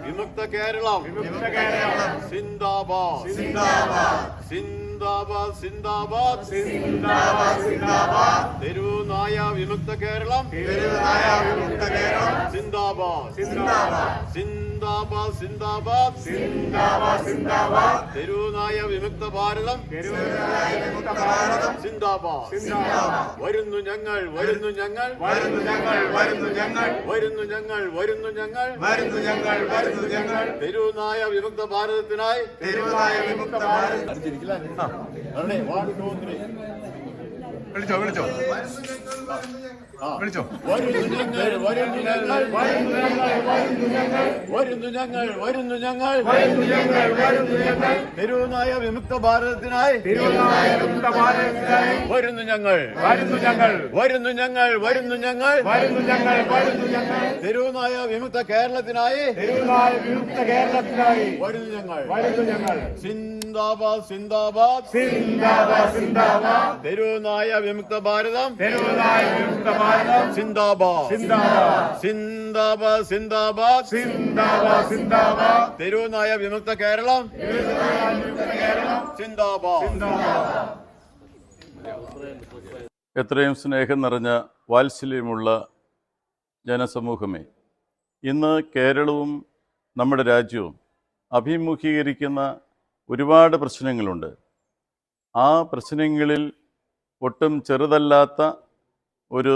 വിമുക്ത കേരളം സിന്ദാബാദ് സിന്ദാബാദ് സിന്ദാബാദ് തെരുവുനായ വിമുക്ത കേരളം സിന്ദാബാദ് സിന്ദാബാദ് സിന്ദാബാദ് തെരുവുനായ വിമുക്ത ഭാരതം സിന്ദാബാദ് വരുന്നു ഞങ്ങൾ തെരുവുനായ വിമുക്ത ഭാരതത്തിനായി വിളിച്ചോ വരുന്നു ഞങ്ങൾ തെരുവുനായ വിമുക്ത ഭാരതത്തിനായി വരുന്നു ഞങ്ങൾ തെരുവുനായ വിമുക്ത കേരളത്തിനായി വരുന്നു ഞങ്ങൾ സിന്ദാബാദ് തെരുവുനായ വിമുക്ത ഭാരതം സിന്ദാബാദ് തെരുവുനായ വിമുക്ത കേരളം സിന്ദാബാദ്. എത്രയും സ്നേഹം നിറഞ്ഞ വാത്സല്യമുള്ള ജനസമൂഹമേ, ഇന്ന് കേരളവും നമ്മുടെ രാജ്യവും അഭിമുഖീകരിക്കുന്ന ഒരുപാട് പ്രശ്നങ്ങളുണ്ട്. ആ പ്രശ്നങ്ങളിൽ ഒട്ടും ചെറുതല്ലാത്ത ഒരു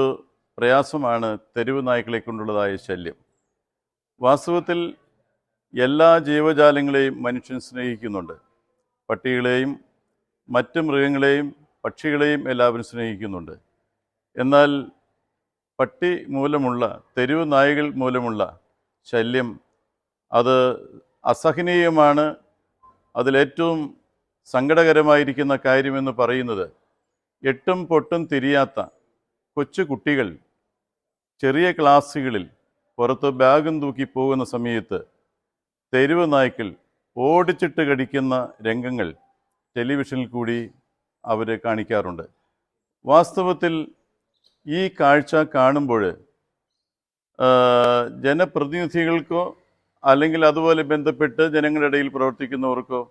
പ്രയാസമാണ് തെരുവ് നായ്ക്കളെ കൊണ്ടുള്ളതായ ശല്യം. വാസ്തവത്തിൽ എല്ലാ ജീവജാലങ്ങളെയും മനുഷ്യൻ സ്നേഹിക്കുന്നുണ്ട്. പട്ടികളെയും മറ്റ് മൃഗങ്ങളെയും പക്ഷികളെയും എല്ലാവരും സ്നേഹിക്കുന്നുണ്ട്. എന്നാൽ പട്ടി മൂലമുള്ള തെരുവ് നായകൾ മൂലമുള്ള ശല്യം അത് അസഹനീയമാണ്. അതിലേറ്റവും സങ്കടകരമായിരിക്കുന്ന കാര്യമെന്ന് പറയുന്നത് എട്ടും പൊട്ടും തിരിയാത്ത കൊച്ചു കുട്ടികൾ ചെറിയ ക്ലാസ്സുകളിൽ പുറത്ത് ബാഗും തൂക്കി പോകുന്ന സമയത്ത് തെരുവ് നായ്ക്കൾ ഓടിച്ചിട്ട് കടിക്കുന്ന രംഗങ്ങൾ ടെലിവിഷനിൽ കൂടി അവർ കാണിക്കാറുണ്ട്. വാസ്തവത്തിൽ ഈ കാഴ്ച കാണുമ്പോൾ ജനപ്രതിനിധികൾക്കോ അല്ലെങ്കിൽ അതുപോലെ ബന്ധപ്പെട്ട് ജനങ്ങളുടെ ഇടയിൽ പ്രവർത്തിക്കുന്നവർക്കോ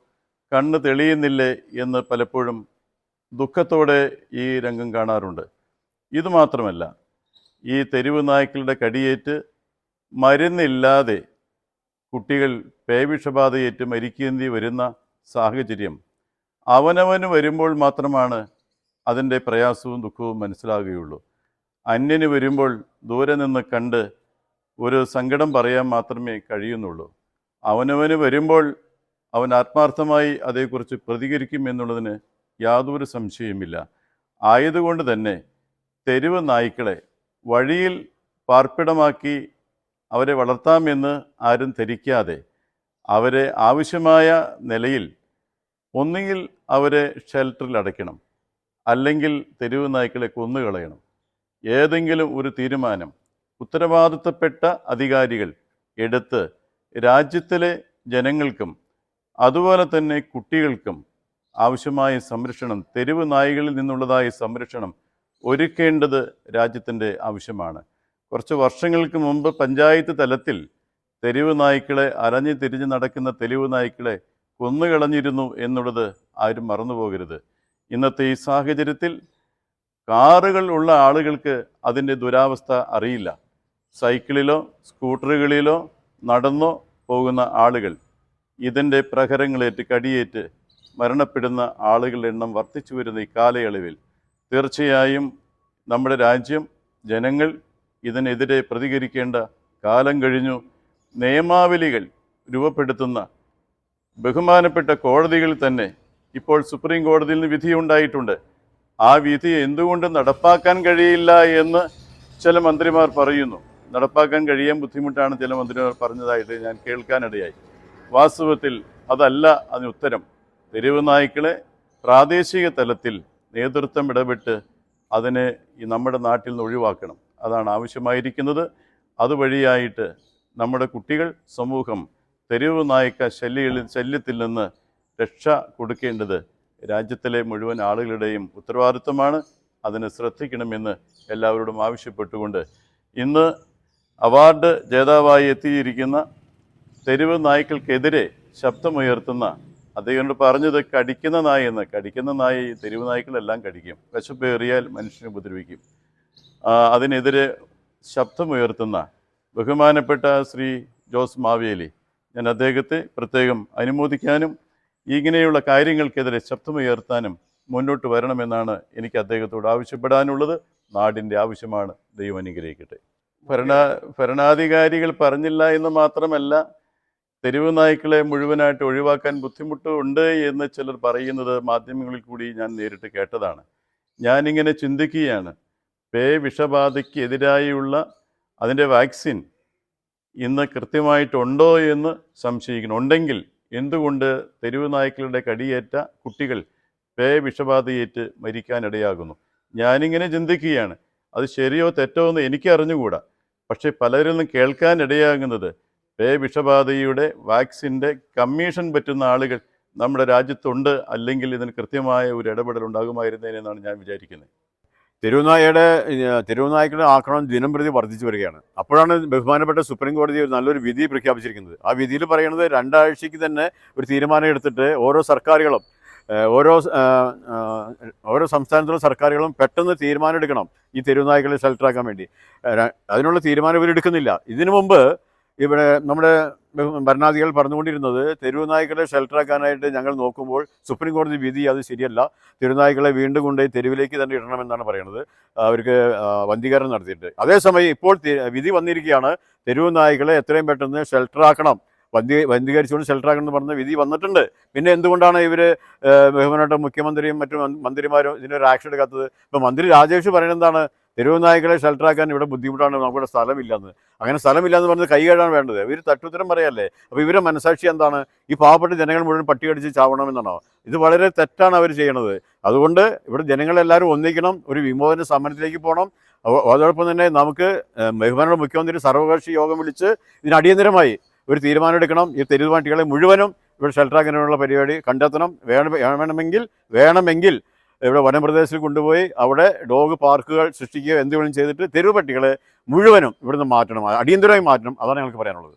കണ്ണ് തെളിയുന്നില്ലേ എന്ന് പലപ്പോഴും ദുഃഖത്തോടെ ഈ രംഗം കാണാറുണ്ട്. ഇതുമാത്രമല്ല, ഈ തെരുവ് നായ്ക്കളുടെ കടിയേറ്റ് മരുന്നില്ലാതെ കുട്ടികൾ പേവിഷബാധയേറ്റ് മരിക്കേണ്ടി വരുന്ന സാഹചര്യം അവനവന് വരുമ്പോൾ മാത്രമാണ് അതിൻ്റെ പ്രയാസവും ദുഃഖവും മനസ്സിലാകുകയുള്ളൂ. അന്യന് വരുമ്പോൾ ദൂരെ നിന്ന് കണ്ട് ഒരു സങ്കടം പറയാൻ മാത്രമേ കഴിയുന്നുള്ളൂ. അവനവന് വരുമ്പോൾ അവൻ ആത്മാർത്ഥമായി അതേക്കുറിച്ച് പ്രതികരിക്കും എന്നുള്ളതിന് യാതൊരു സംശയവുമില്ല. ആയതുകൊണ്ട് തന്നെ തെരുവ് നായ്ക്കളെ വഴിയിൽ പാർപ്പിടമാക്കി അവരെ വളർത്താമെന്ന് ആരും ധരിക്കാതെ അവരെ ആവശ്യമായ നിലയിൽ ഒന്നുകിൽ അവരെ ഷെൽട്ടറിൽ അടയ്ക്കണം, അല്ലെങ്കിൽ തെരുവ് നായ്ക്കളെ കൊന്നുകളയണം. ഏതെങ്കിലും ഒരു തീരുമാനം ഉത്തരവാദിത്തപ്പെട്ട അധികാരികൾ എടുത്ത് രാജ്യത്തിലെ ജനങ്ങൾക്കും അതുപോലെ തന്നെ കുട്ടികൾക്കും ആവശ്യമായ സംരക്ഷണം, തെരുവ് നായ്കളിൽ നിന്നുള്ളതായ സംരക്ഷണം ഒരുക്കേണ്ടത് രാജ്യത്തിൻ്റെ ആവശ്യമാണ്. കുറച്ച് വർഷങ്ങൾക്ക് മുമ്പ് പഞ്ചായത്ത് തലത്തിൽ തെരുവ് നായ്ക്കളെ അലഞ്ഞു തിരിഞ്ഞ് നടക്കുന്ന തെരുവ് നായ്ക്കളെ കൊന്നുകളഞ്ഞിരുന്നു എന്നുള്ളത് ആരും മറന്നുപോകരുത്. ഇന്നത്തെ ഈ സാഹചര്യത്തിൽ കാറുകൾ ഉള്ള ആളുകൾക്ക് അതിൻ്റെ ദുരാവസ്ഥ അറിയില്ല. സൈക്കിളിലോ സ്കൂട്ടറുകളിലോ നടന്നോ പോകുന്ന ആളുകൾ ഇതിൻ്റെ പ്രഹരങ്ങളേറ്റ് കടിയേറ്റ് മരണപ്പെടുന്ന ആളുകളുടെ എണ്ണം വർദ്ധിച്ചു വരുന്ന ഈ കാലയളവിൽ തീർച്ചയായും നമ്മുടെ രാജ്യം, ജനങ്ങൾ ഇതിനെതിരെ പ്രതികരിക്കേണ്ട കാലം കഴിഞ്ഞു. നിയമാവലികൾ രൂപപ്പെടുത്തുന്ന ബഹുമാനപ്പെട്ട കോടതികളിൽ തന്നെ ഇപ്പോൾ സുപ്രീം കോടതിയിൽ നിന്ന് വിധിയുണ്ടായിട്ടുണ്ട്. ആ വിധി എന്തുകൊണ്ട് നടപ്പാക്കാൻ കഴിയില്ല എന്ന് ചില മന്ത്രിമാർ പറയുന്നു. നടപ്പാക്കാൻ കഴിയാൻ ബുദ്ധിമുട്ടാണ് ചില മന്ത്രിമാർ പറഞ്ഞതായിട്ട് ഞാൻ കേൾക്കാനിടയായി. വാസ്തവത്തിൽ അതല്ല അതിന് ഉത്തരം. തെരുവ് നായ്ക്കളെ പ്രാദേശിക തലത്തിൽ നേതൃത്വം ഇടപെട്ട് അതിനെ ഈ നമ്മുടെ നാട്ടിൽ നിന്ന് ഒഴിവാക്കണം. അതാണ് ആവശ്യമായിരിക്കുന്നത്. അതുവഴിയായിട്ട് നമ്മുടെ കുട്ടികൾ, സമൂഹം തെരുവ് നായ്ക്ക ശല്യത്തിൽ നിന്ന് രക്ഷ കൊടുക്കേണ്ടത് രാജ്യത്തിലെ മുഴുവൻ ആളുകളുടെയും ഉത്തരവാദിത്വമാണ്. അതിന് ശ്രദ്ധിക്കണമെന്ന് എല്ലാവരോടും ആവശ്യപ്പെട്ടുകൊണ്ട് ഇന്ന് അവാർഡ് ജേതാവായി എത്തിയിരിക്കുന്ന തെരുവ് നായ്ക്കൾക്കെതിരെ ശബ്ദമുയർത്തുന്ന അദ്ദേഹം പറഞ്ഞത് കടിക്കുന്ന നായ എന്ന്. കടിക്കുന്ന നായ തെരുവ് നായ്ക്കളെല്ലാം കടിക്കും, വിശപ്പേറിയാൽ മനുഷ്യനെ ഉപദ്രവിക്കും. അതിനെതിരെ ശബ്ദമുയർത്തുന്ന ബഹുമാനപ്പെട്ട ശ്രീ ജോസ് മാവേലി, ഞാൻ അദ്ദേഹത്തെ പ്രത്യേകം അനുമോദിക്കാനും ഇങ്ങനെയുള്ള കാര്യങ്ങൾക്കെതിരെ ശബ്ദമുയർത്താനും മുന്നോട്ട് വരണമെന്നാണ് എനിക്ക് അദ്ദേഹത്തോട് ആവശ്യപ്പെടാനുള്ളത്. നാടിൻ്റെ ആവശ്യമാണ്. ദൈവം അനുഗ്രഹിക്കട്ടെ. ഭരണാധികാരികൾ പറഞ്ഞില്ല എന്ന് മാത്രമല്ല, തെരുവ് നായ്ക്കളെ മുഴുവനായിട്ട് ഒഴിവാക്കാൻ ബുദ്ധിമുട്ടുണ്ട് എന്ന് ചിലർ പറയുന്നത് മാധ്യമങ്ങളിൽ കൂടി ഞാൻ നേരിട്ട് കേട്ടതാണ്. ഞാനിങ്ങനെ ചിന്തിക്കുകയാണ്, വിഷബാധയ്ക്ക് എതിരായുള്ള അതിൻ്റെ വാക്സിൻ ഇന്ന് കൃത്യമായിട്ടുണ്ടോ എന്ന് സംശയിക്കണം. ഉണ്ടെങ്കിൽ എന്തുകൊണ്ട് തെരുവ് നായ്ക്കളുടെ കടിയേറ്റ കുട്ടികൾ വിഷബാധയേറ്റ് മരിക്കാനിടയാകുന്നു? ഞാനിങ്ങനെ ചിന്തിക്കുകയാണ്. അത് ശരിയോ തെറ്റോ എന്ന് എനിക്ക് അറിഞ്ഞുകൂടാ. പക്ഷേ പലരിൽ നിന്നും കേൾക്കാനിടയാകുന്നത് വിഷബാധയുടെ വാക്സിൻ്റെ കമ്മീഷൻ പറ്റുന്ന ആളുകൾ നമ്മുടെ രാജ്യത്തുണ്ട്, അല്ലെങ്കിൽ ഇതിന് കൃത്യമായ ഒരു ഇടപെടൽ ഉണ്ടാകുമായിരുന്നതിനെന്നാണ് ഞാൻ വിചാരിക്കുന്നത്. തെരുവുനായ്ക്കളുടെ ആക്രമണം ദിനം പ്രതി വർദ്ധിച്ചു വരികയാണ്. അപ്പോഴാണ് ബഹുമാനപ്പെട്ട സുപ്രീം കോടതി ഒരു നല്ലൊരു വിധി പ്രഖ്യാപിച്ചിരിക്കുന്നത്. ആ വിധിയിൽ പറയുന്നത് 2 ആഴ്ചയ്ക്ക് തന്നെ ഒരു തീരുമാനം എടുത്തിട്ട് ഓരോ സർക്കാരുകളും ഓരോ സംസ്ഥാനത്തുള്ള സർക്കാരുകളും പെട്ടെന്ന് തീരുമാനം എടുക്കണം ഈ തെരുവുനായ്ക്കളെ ഷെൽട്ടറാക്കാൻ വേണ്ടി. അതിനുള്ള തീരുമാനം ഇവരെടുക്കുന്നില്ല. ഇതിനു മുമ്പ് ഇവിടെ നമ്മുടെ ഭരണാധികാരികൾ പറഞ്ഞുകൊണ്ടിരുന്നത് തെരുവുനായ്ക്കളെ ഷെൽട്ടറാക്കാനായിട്ട് ഞങ്ങൾ നോക്കുമ്പോൾ സുപ്രീം കോടതി വിധി അത് ശരിയല്ല, തെരുവുനായ്ക്കളെ വീണ്ടും കൊണ്ടുപോയി തെരുവിലേക്ക് തന്നെ ഇടണമെന്നാണ് പറയുന്നത്, അവർക്ക് വന്ധീകരണം നടത്തിയിട്ട്. അതേസമയം ഇപ്പോൾ വിധി വന്നിരിക്കുകയാണ്, തെരുവുനായ്ക്കളെ എത്രയും പെട്ടെന്ന് ഷെൽട്ടറാക്കണം, വന്ധീകരിച്ചുകൊണ്ട് ഷെൽട്ടറാക്കണം എന്ന് പറഞ്ഞ വിധി വന്നിട്ടുണ്ട്. പിന്നെ എന്തുകൊണ്ടാണ് ഇവർ ബഹുമാനപ്പെട്ട മുഖ്യമന്ത്രിയും മറ്റു മന്ത്രിമാരും ഇതിനൊരു ആക്ഷൻ എടുക്കാത്തത്? ഇപ്പോൾ മന്ത്രി രാജേഷ് പറയുന്നത് എന്താണ്? തെരുവുനായ്ക്കളെ ഷെൽട്ടറാക്കാൻ ഇവിടെ ബുദ്ധിമുട്ടാണ്, നമുക്കിവിടെ സ്ഥലമില്ലെന്ന്. അങ്ങനെ സ്ഥലമില്ലെന്ന് പറഞ്ഞ് കൈ കഴുകാൻ വേണ്ടത്? ഇവർ തട്ടുത്തരം പറയല്ലേ? അപ്പോൾ ഇവരുടെ മനസാക്ഷി എന്താണ്? ഈ പാവപ്പെട്ട ജനങ്ങൾ മുഴുവൻ പട്ടി കടിച്ച് ചാവണമെന്നാണോ? ഇത് വളരെ തെറ്റാണ് അവർ ചെയ്യണത്. അതുകൊണ്ട് ഇവിടെ ജനങ്ങളെല്ലാവരും ഒന്നിക്കണം, ഒരു വിമോചന സമരത്തിലേക്ക് പോകണം. അതോടൊപ്പം തന്നെ നമുക്ക് ബഹുമാനപ്പെട്ട മുഖ്യമന്ത്രി സർവകക്ഷി യോഗം വിളിച്ച് ഇതിന് അടിയന്തരമായി ഒരു തീരുമാനം എടുക്കണം. ഈ തെരുവ് പട്ടികളെ മുഴുവനും ഇവിടെ ഷെൽട്ടറാക്കാനുള്ള പരിപാടി കണ്ടെത്തണം. വേണമെങ്കിൽ ഇവിടെ വനപ്രദേശത്തിൽ കൊണ്ടുപോയി അവിടെ ഡോഗ് പാർക്കുകൾ സൃഷ്ടിക്കുക, എന്തുവേണം ചെയ്തിട്ട് തെരുവ് പട്ടികളെ മുഴുവനും ഇവിടുന്ന് മാറ്റണം, അടിയന്തരമായി മാറ്റണം. അതാണ് ഞങ്ങൾക്ക് പറയാനുള്ളത്.